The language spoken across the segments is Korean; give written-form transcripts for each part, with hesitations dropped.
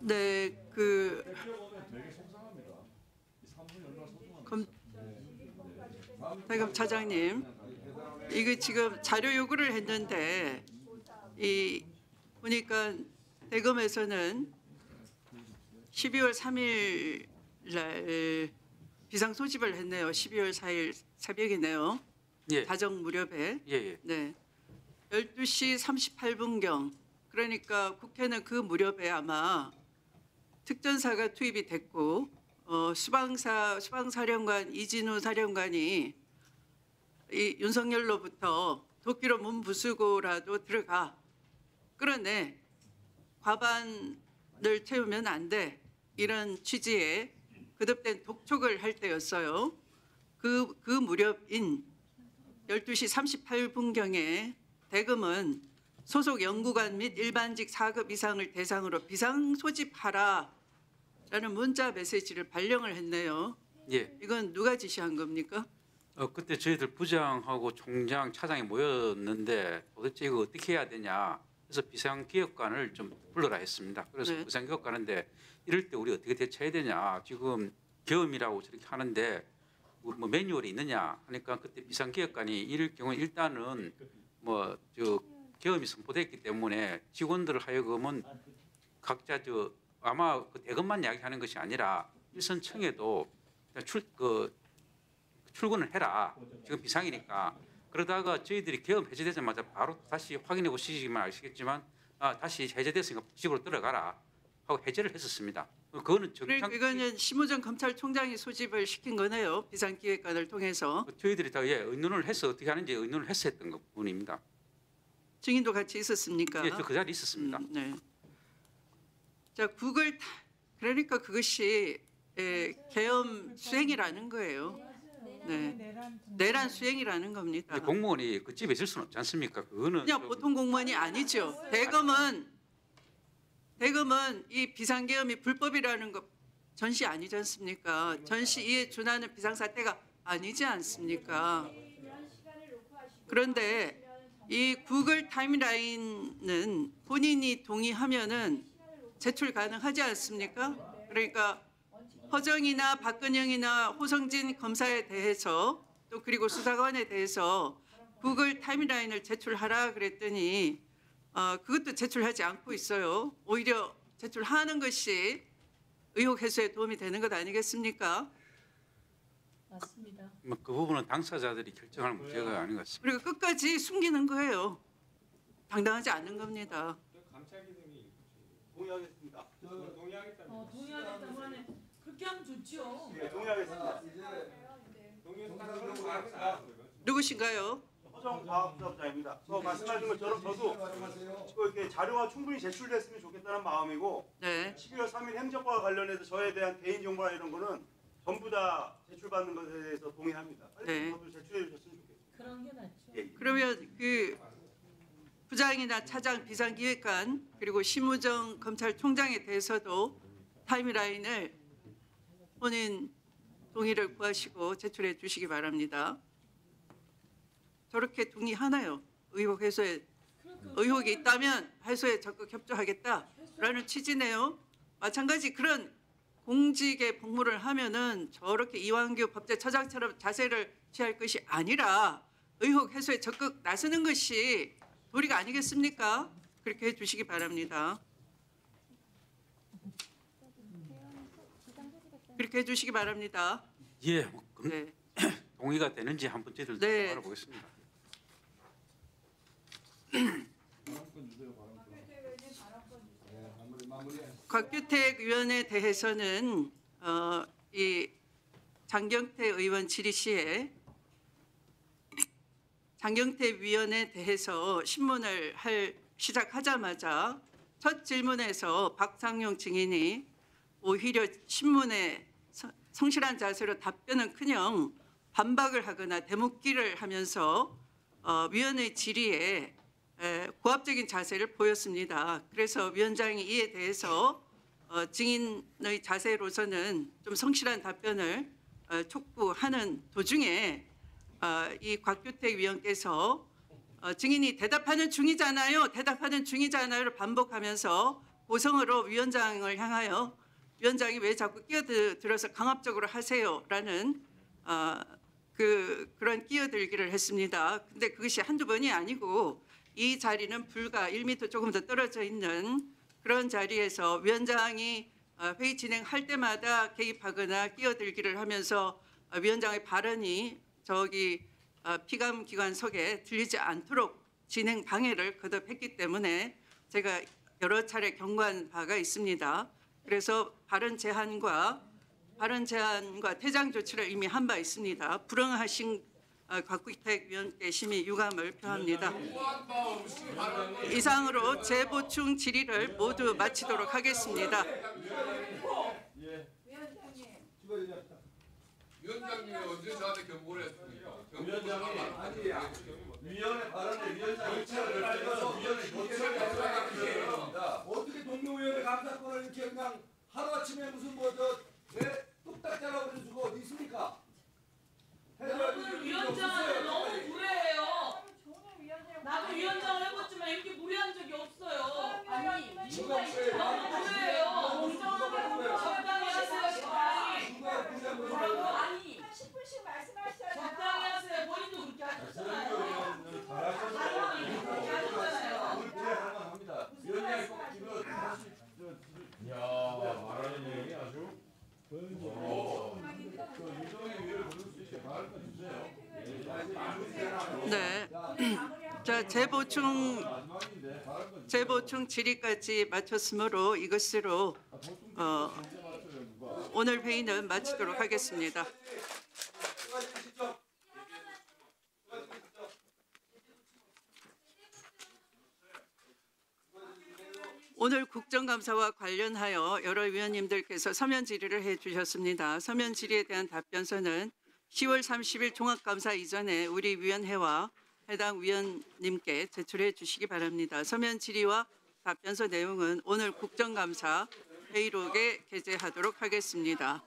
네, 대검 차장님, 이거 지금 자료 요구를 했는데 보니까 대검에서는 12월 3일 날 비상 소집을 했네요. 12월 4일 새벽이네요. 예. 자정 무렵에. 예. 네. 12시 38분경. 그러니까 국회는 그 무렵에 아마 특전사가 투입이 됐고 수방사령관 이진우 사령관이 이 윤석열로부터 도끼로 문 부수고라도 들어가 끌어내 과반을 채우면 안 돼 이런 취지의 거듭된 독촉을 할 때였어요. 그 무렵인 12시 38분경에 대검은 소속 연구관 및 일반직 4급 이상을 대상으로 비상 소집하라라는 문자 메시지를 발령을 했네요. 예. 이건 누가 지시한 겁니까? 그때 저희들 부장하고 총장, 차장이 모였는데 도대체 이거 어떻게 해야 되냐. 그래서 비상기획관을 좀 불러라 했습니다. 그래서 네. 비상기획관인데 이럴 때 우리 어떻게 대처해야 되냐. 지금 계엄이라고 저렇게 하는데 뭐 매뉴얼이 있느냐 하니까 그때 비상기획관이 이럴 경우 일단은 계엄이 선포됐기 때문에 직원들 하여금은 각자 아마 그 대검만 이야기하는 것이 아니라 일선청에도 출근을 해라. 지금 비상이니까. 그러다가 저희들이 계엄 해제되자마자 바로 다시 확인해 보시기만 아시겠지만 다시 해제됐으니까 집으로 들어가라 하고 해제를 했었습니다. 그거는 이거는 심우정 검찰총장이 소집을 시킨 거네요. 비상기획관을 통해서. 저희들이 다 의논을 해서 어떻게 하는지 의논을 해서 했던 부분입니다. 증인도 같이 있었습니까? 예, 저 그 자리에 있었습니다. 네. 자, 그러니까 그것이 계엄 수행이라는 거예요. 네. 내란 수행이라는 겁니다. 공무원이 그 집에 있을 수는 없지 않습니까? 그거는 그냥 보통 공무원이 아니죠. 대검은 이 비상계엄이 불법이라는 것 전시 아니지 않습니까? 전시에 준하는 비상사태가 아니지 않습니까? 그런데 이 구글 타임라인은 본인이 동의하면은 제출 가능하지 않습니까? 그러니까 허정이나 박근영이나 호성진 검사에 대해서 또 그리고 수사관에 대해서 구글 타임라인을 제출하라 그랬더니 그것도 제출하지 않고 있어요. 오히려 제출하는 것이 의혹 해소에 도움이 되는 것 아니겠습니까? 맞습니다. 그 부분은 당사자들이 결정할 문제가 아닌 것 같습니다. 그리고 끝까지 숨기는 거예요. 당당하지 않는 겁니다. 감찰 기능이 동의하겠습니다. 동의하겠다는. 동의하겠다고 하네. 그렇게 하면 좋죠. 네, 동의하겠습니다. 동의하겠습니다. 누구신가요? 허정 과학수사부장입니다. 말씀하신 것처럼 저도 이렇게 자료가 충분히 제출됐으면 좋겠다는 마음이고 네. 12월 3일 행적과 관련해서 저에 대한 개인 정보나 이런 거는 전부 다 제출받는 것에 대해서 동의합니다. 빨리 네. 저도 제출해 주셨으면 좋겠습니다. 그런 게 낫죠. 예. 그러면 그 부장이나 차장 비상기획관 그리고 심우정 검찰총장에 대해서도 타임라인을 본인 동의를 구하시고 제출해 주시기 바랍니다. 저렇게 동의하나요? 의혹 해소에 의혹이 있다면 해소에 적극 협조하겠다라는 취지네요. 마찬가지 그런 공직에 복무를 하면은 저렇게 이완규 법제처장처럼 자세를 취할 것이 아니라 의혹 해소에 적극 나서는 것이 도리가 아니겠습니까? 그렇게 해주시기 바랍니다. 그렇게 해주시기 바랍니다. 예, 네. 동의가 되는지 한번 저희들 네. 알아보겠습니다. 곽규택 의원에 대해서는 이 장경태 의원 질의 시에 장경태 위원에 대해서 신문을 시작하자마자 첫 질문에서 박상용 증인이 오히려 신문에 성실한 자세로 답변은커녕 반박을 하거나 대묻기를 하면서 위원의 질의에 고압적인 자세를 보였습니다. 그래서 위원장이 이에 대해서 증인의 자세로서는 좀 성실한 답변을 촉구하는 도중에 이 곽규택 위원께서 증인이 대답하는 중이잖아요를 반복하면서 고성으로 위원장을 향하여 위원장이 왜 자꾸 끼어들어서 강압적으로 하세요라는 그런 끼어들기를 했습니다. 근데 그것이 한두 번이 아니고 이 자리는 불과 1m 조금 더 떨어져 있는 그런 자리에서 위원장이 회의 진행할 때마다 개입하거나 끼어들기를 하면서 위원장의 발언이 저기 피감기관석에 들리지 않도록 진행 방해를 거듭했기 때문에 제가 여러 차례 경고한 바가 있습니다. 그래서 발언 제한과 퇴장 조치를 이미 한 바 있습니다. 불응하신 곽국택 위원께 심히 유감을 표합니다. 이상으로 재보충 질의를 모두 마치도록 하겠습니다. 위원장님이 언제 저한테 경고를 했습니까? 위원장이 아니 위원회 발언에 위원장이 절차를 밟아서 위원회 조치를 했습니다. 어떻게 동료위원회 감사권을 이렇게 그냥 하루아침에 무슨 뭐저내 뚝딱자라고 그럴 수가 어디 있습니까? 여러분 위원장은 너무 무례해요. 나도 위원장을 해봤지만 이렇게 무례한 적이 없어요. 아니 너무 무례해요. 적당히 하세요. 적당히. 뭐라고? 아니 10분씩 말씀하셔야 적당히 하세요. 본인도 그렇게 하셨잖아요. 그렇게 하셨잖아요. 합니다. 위원장이 꼭 이거 다시 야 말하는 내용이 아주 유정의 위를 부를 수 있게 말을 주세요. 네. 자, 재보충 질의까지 마쳤으므로 이것으로 오늘 회의는 마치도록 하겠습니다. 오늘 국정감사와 관련하여 여러 위원님들께서 서면 질의를 해주셨습니다. 서면 질의에 대한 답변서는 10월 30일 종합감사 이전에 우리 위원회와 해당 위원님께 제출해 주시기 바랍니다. 서면 질의와 답변서 내용은 오늘 국정감사 회의록에 게재하도록 하겠습니다.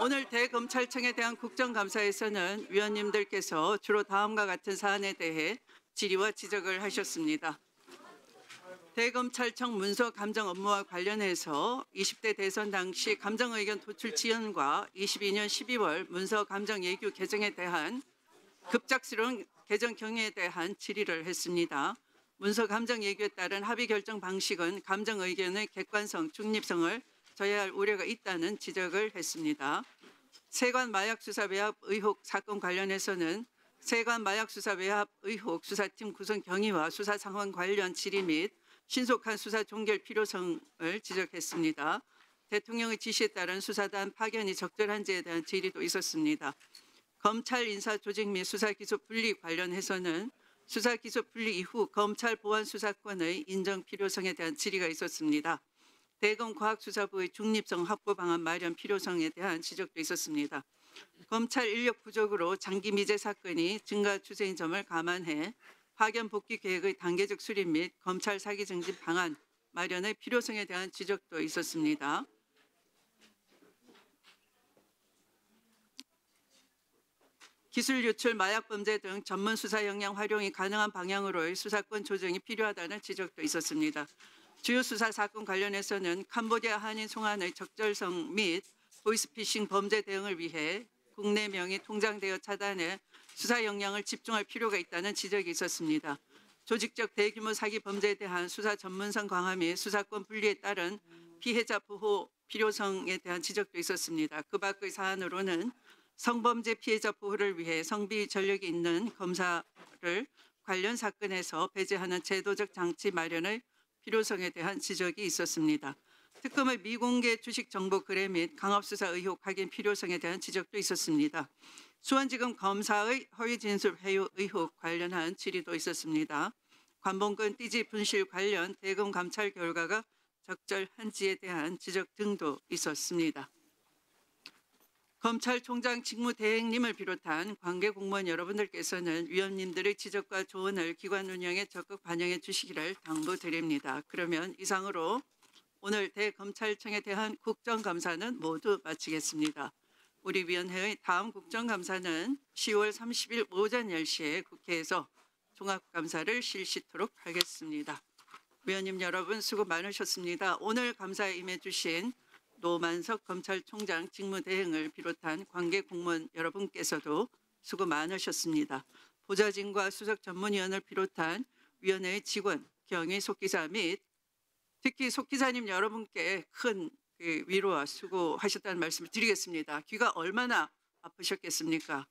오늘 대검찰청에 대한 국정감사에서는 위원님들께서 주로 다음과 같은 사안에 대해 질의와 지적을 하셨습니다. 대검찰청 문서 감정 업무와 관련해서 20대 대선 당시 감정 의견 도출 지연과 22년 12월 문서 감정 예규 개정에 대한 급작스러운 개정 경위에 대한 질의를 했습니다. 문서 감정 예규에 따른 합의 결정 방식은 감정 의견의 객관성, 중립성을 저해할 우려가 있다는 지적을 했습니다. 세관 마약 수사 외압 의혹 사건 관련해서는 세관 마약 수사 외압 의혹 수사팀 구성 경위와 수사 상황 관련 질의 및 신속한 수사 종결 필요성을 지적했습니다. 대통령의 지시에 따른 수사단 파견이 적절한지에 대한 질의도 있었습니다. 검찰 인사 조직 및 수사 기소 분리 관련해서는 수사 기소 분리 이후 검찰 보안 수사권의 인정 필요성에 대한 질의가 있었습니다. 대검 과학수사부의 중립성 확보 방안 마련 필요성에 대한 지적도 있었습니다. 검찰 인력 부족으로 장기 미제 사건이 증가 추세인 점을 감안해 파견 복귀 계획의 단계적 수립 및 검찰 사기 정진 방안 마련의 필요성에 대한 지적도 있었습니다. 기술 유출, 마약 범죄 등 전문 수사 역량 활용이 가능한 방향으로의 수사권 조정이 필요하다는 지적도 있었습니다. 주요 수사 사건 관련해서는 캄보디아 한인 송환의 적절성 및 보이스피싱 범죄 대응을 위해 국내 명의 통장대여 차단에 수사 역량을 집중할 필요가 있다는 지적이 있었습니다. 조직적 대규모 사기 범죄에 대한 수사 전문성 강화 및 수사권 분리에 따른 피해자 보호 필요성에 대한 지적도 있었습니다. 그 밖의 사안으로는 성범죄 피해자 보호를 위해 성비 전력이 있는 검사를 관련 사건에서 배제하는 제도적 장치 마련의 필요성에 대한 지적이 있었습니다. 특검의 미공개 주식 정보 거래 및 강압수사 의혹 확인 필요성에 대한 지적도 있었습니다. 수원지검 검사의 허위 진술 회유 의혹 관련한 질의도 있었습니다. 관봉권 띠지 분실 관련 대검 감찰 결과가 적절한지에 대한 지적 등도 있었습니다. 검찰총장 직무대행님을 비롯한 관계 공무원 여러분들께서는 위원님들의 지적과 조언을 기관 운영에 적극 반영해 주시기를 당부드립니다. 그러면 이상으로 오늘 대검찰청에 대한 국정감사는 모두 마치겠습니다. 우리 위원회의 다음 국정감사는 10월 30일 오전 10시에 국회에서 종합감사를 실시토록 하겠습니다. 위원님 여러분 수고 많으셨습니다. 오늘 감사에 임해주신 노만석 검찰총장 직무대행을 비롯한 관계 공무원 여러분께서도 수고 많으셨습니다. 보좌진과 수석 전문위원을 비롯한 위원회의 직원, 경위 속기사 및 특히 속기사님 여러분께 큰 위로와 수고하셨다는 말씀을 드리겠습니다. 귀가 얼마나 아프셨겠습니까?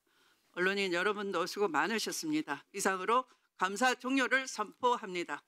언론인 여러분도 수고 많으셨습니다. 이상으로 감사 종료를 선포합니다.